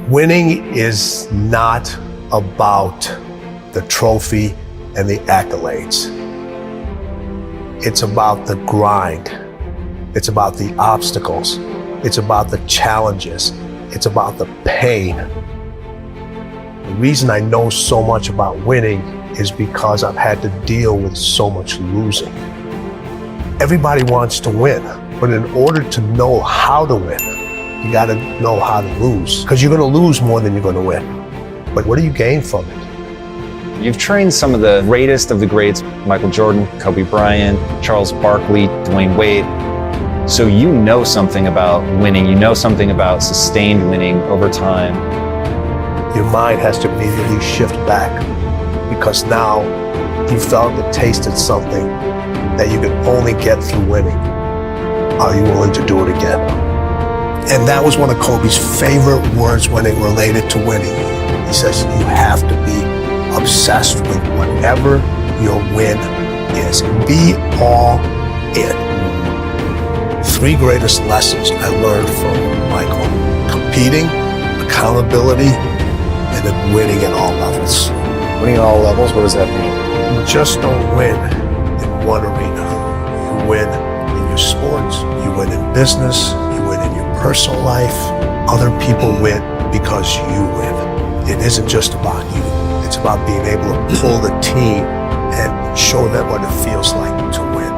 Winning is not about the trophy and the accolades. It's about the grind. It's about the obstacles. It's about the challenges. It's about the pain. The reason I know so much about winning is because I've had to deal with so much losing. Everybody wants to win, but in order to know how to win, you gotta know how to lose, because you're gonna lose more than you're gonna win. But what do you gain from it? You've trained some of the greatest of the greats, Michael Jordan, Kobe Bryant, Charles Barkley, Dwayne Wade. So you know something about winning, you know something about sustained winning over time. Your mind has to immediately shift back, because now you felt and tasted something that you can only get through winning. Are you willing to do it again? And that was one of Kobe's favorite words when it related to winning. He says, you have to be obsessed with whatever your win is. Be all in. 3 greatest lessons I learned from Michael: competing, accountability, and then winning at all levels. Winning at all levels, what does that mean? You just don't win in one arena. You win in your sports, you win in business, you win in your personal life. Other people win because you win. It isn't just about you. It's about being able to pull the team and show them what it feels like to win.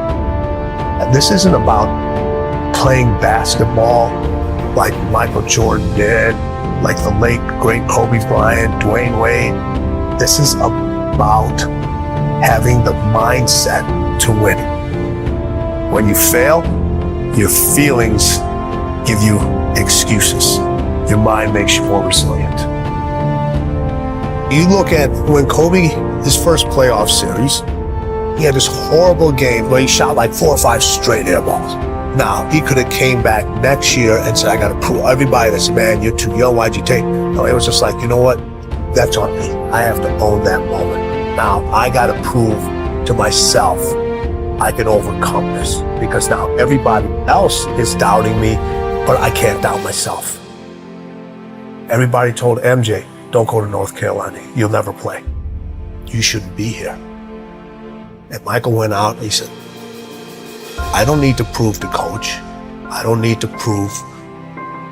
And this isn't about playing basketball like Michael Jordan did, like the late great Kobe Bryant, Dwayne Wade. This is about having the mindset to win. When you fail, your feelings give you excuses. Your mind makes you more resilient. You look at when Kobe, his first playoff series, he had this horrible game where he shot like 4 or 5 straight air balls. Now, he could have came back next year and said, I got to prove everybody that's, man, you're too young, why'd you take? No, it was just like, you know what? That's on me. I have to own that moment. Now, I got to prove to myself I can overcome this, because now everybody else is doubting me, but I can't doubt myself. Everybody told MJ, don't go to North Carolina. You'll never play. You shouldn't be here. And Michael went out and he said, I don't need to prove to coach. I don't need to prove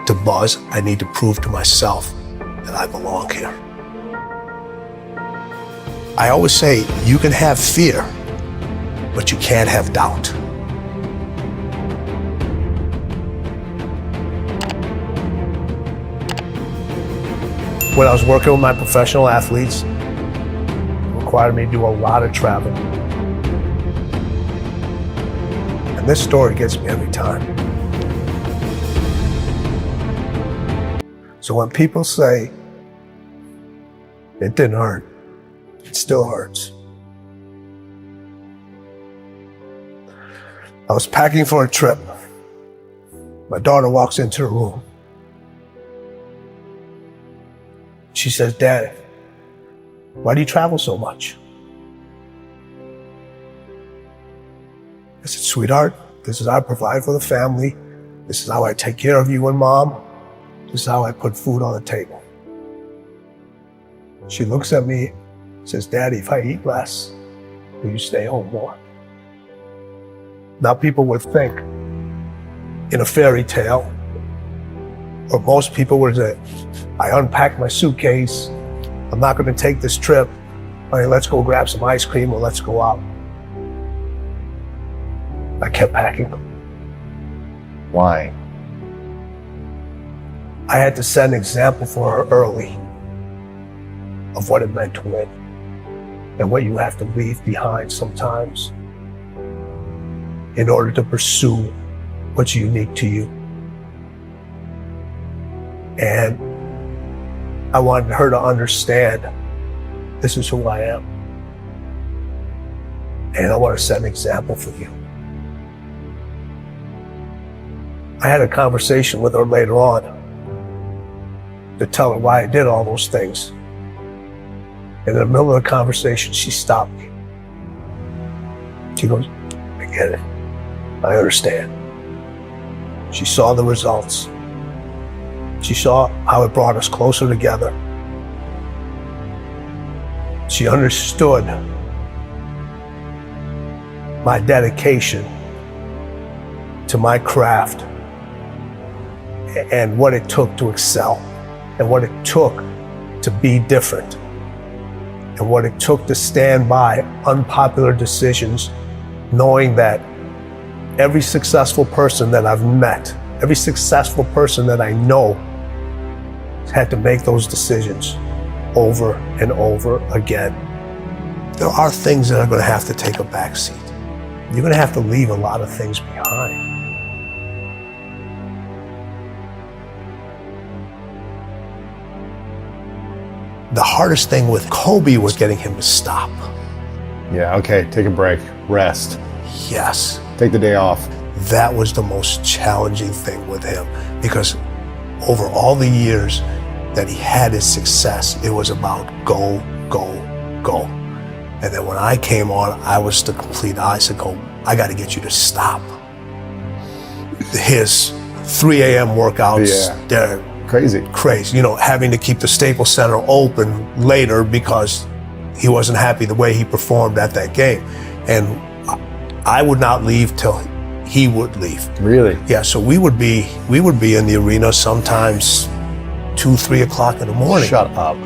to Buzz. I need to prove to myself that I belong here. I always say, you can have fear, but you can't have doubt. When I was working with my professional athletes, it required me to do a lot of traveling. And this story gets me every time. So when people say, it didn't hurt, it still hurts. I was packing for a trip. My daughter walks into the room. She says, Dad, why do you travel so much? I said, sweetheart, this is how I provide for the family. This is how I take care of you and Mom. This is how I put food on the table. She looks at me, says, Daddy, if I eat less, will you stay home more? Now people would think in a fairy tale, or most people would say, I unpacked my suitcase, I'm not gonna take this trip, I mean, let's go grab some ice cream or let's go out. I kept packing. Why? I had to set an example for her early of what it meant to win and what you have to leave behind sometimes in order to pursue what's unique to you. And I wanted her to understand this is who I am. And I want to set an example for you. I had a conversation with her later on to tell her why I did all those things. In the middle of the conversation, she stopped me. She goes, I get it. I understand. She saw the results. She saw how it brought us closer together. She understood my dedication to my craft and what it took to excel and what it took to be different and what it took to stand by unpopular decisions, knowing that every successful person that I've met, every successful person that I know had to make those decisions over and over again. There are things that are going to have to take a back seat. You're going to have to leave a lot of things behind. The hardest thing with Kobe was getting him to stop. Yeah, okay, take a break, rest, Yes, take the day off. that was the most challenging thing with him, because over all the years that he had his success, it was about go, go, go. And then when I came on, I was the complete opposite. I got to get you to stop. His 3 a.m. workouts, they're Crazy. crazy. You know, having to keep the Staples Center open later because he wasn't happy the way he performed at that game. And I would not leave till he would leave. Really? Yeah, so we would be in the arena sometimes 2, 3 o'clock in the morning. Shut up.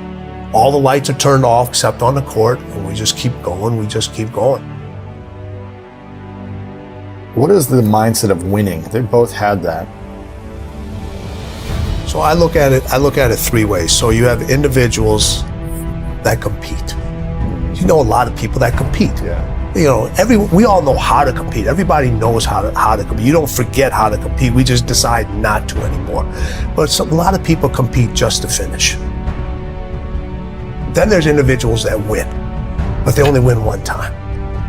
All the lights are turned off except on the court, and we just keep going, What is the mindset of winning? They both had that. So I look at it 3 ways. So you have individuals that compete. You know a lot of people that compete. Yeah. You know, we all know how to compete. Everybody knows how to compete. You don't forget how to compete. We just decide not to anymore. But a lot of people compete just to finish. Then there's individuals that win, but they only win one time.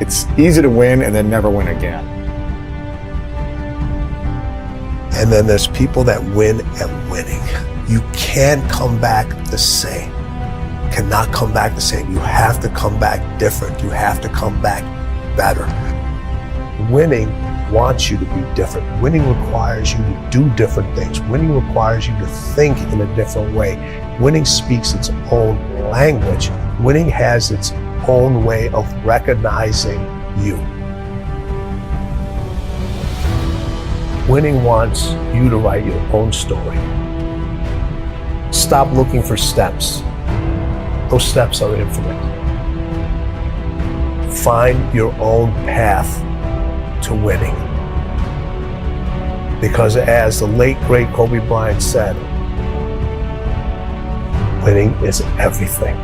It's easy to win and then never win again. And then there's people that win at winning. You can't come back the same. Cannot come back the same. You have to come back different. You have to come back better. Winning wants you to be different. Winning requires you to do different things. Winning requires you to think in a different way. Winning speaks its own language. Winning has its own way of recognizing you. Winning wants you to write your own story. Stop looking for steps. Those steps are infinite. Find your own path to winning. Because as the late, great Kobe Bryant said, winning is everything.